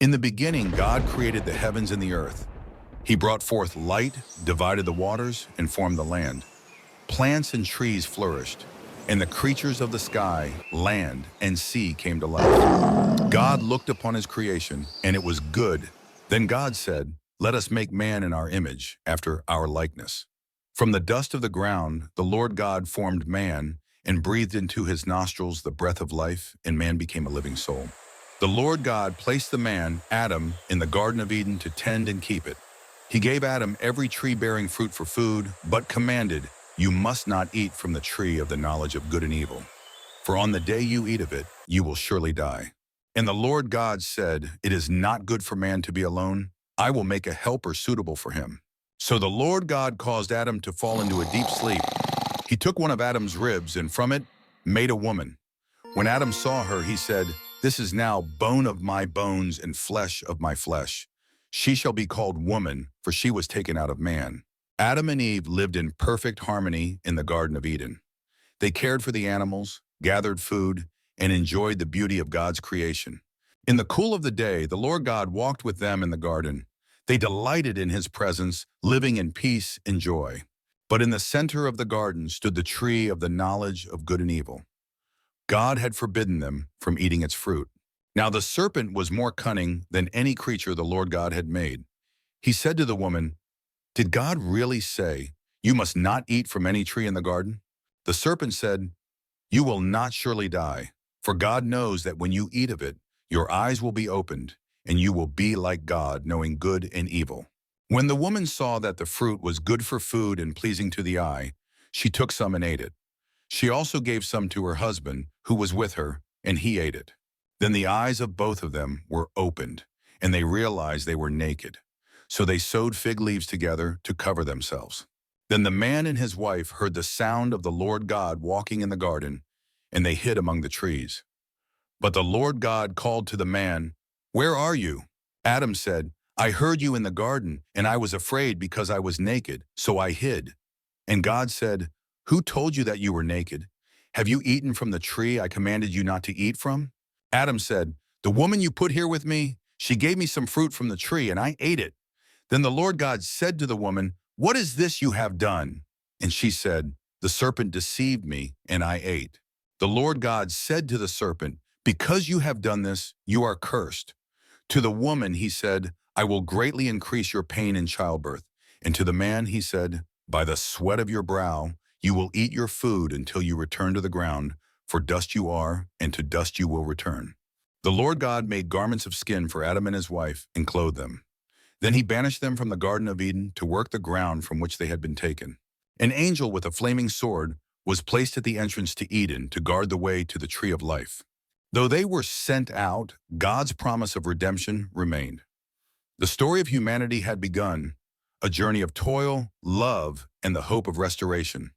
In the beginning, God created the heavens and the earth. He brought forth light, divided the waters, and formed the land. Plants and trees flourished, and the creatures of the sky, land, and sea came to life. God looked upon his creation, and it was good. Then God said, "Let us make man in our image, after our likeness." From the dust of the ground, the Lord God formed man and breathed into his nostrils the breath of life, and man became a living soul. The Lord God placed the man, Adam, in the Garden of Eden to tend and keep it. He gave Adam every tree bearing fruit for food, but commanded, "You must not eat from the tree of the knowledge of good and evil. For on the day you eat of it, you will surely die." And the Lord God said, "It is not good for man to be alone. I will make a helper suitable for him." So the Lord God caused Adam to fall into a deep sleep. He took one of Adam's ribs and from it made a woman. When Adam saw her, he said, "This is now bone of my bones and flesh of my flesh. She shall be called woman, for she was taken out of man." Adam and Eve lived in perfect harmony in the Garden of Eden. They cared for the animals, gathered food, and enjoyed the beauty of God's creation. In the cool of the day, the Lord God walked with them in the garden. They delighted in his presence, living in peace and joy. But in the center of the garden stood the tree of the knowledge of good and evil. God had forbidden them from eating its fruit. Now the serpent was more cunning than any creature the Lord God had made. He said to the woman, "Did God really say, 'You must not eat from any tree in the garden'?" The serpent said, "You will not surely die, for God knows that when you eat of it, your eyes will be opened, and you will be like God, knowing good and evil." When the woman saw that the fruit was good for food and pleasing to the eye, she took some and ate it. She also gave some to her husband, who was with her, and he ate it. Then the eyes of both of them were opened, and they realized they were naked. So they sewed fig leaves together to cover themselves. Then the man and his wife heard the sound of the Lord God walking in the garden, and they hid among the trees. But the Lord God called to the man, "Where are you?" Adam said, "I heard you in the garden, and I was afraid because I was naked, so I hid." And God said, "Who told you that you were naked? Have you eaten from the tree I commanded you not to eat from?" Adam said, "The woman you put here with me, she gave me some fruit from the tree, and I ate it." Then the Lord God said to the woman, "What is this you have done?" And she said, "The serpent deceived me, and I ate." The Lord God said to the serpent, "Because you have done this, you are cursed." To the woman he said, "I will greatly increase your pain in childbirth." And to the man he said, "By the sweat of your brow you will eat your food until you return to the ground, for dust you are, and to dust you will return." The Lord God made garments of skin for Adam and his wife and clothed them. Then he banished them from the Garden of Eden to work the ground from which they had been taken. An angel with a flaming sword was placed at the entrance to Eden to guard the way to the tree of life. Though they were sent out, God's promise of redemption remained. The story of humanity had begun, a journey of toil, love, and the hope of restoration.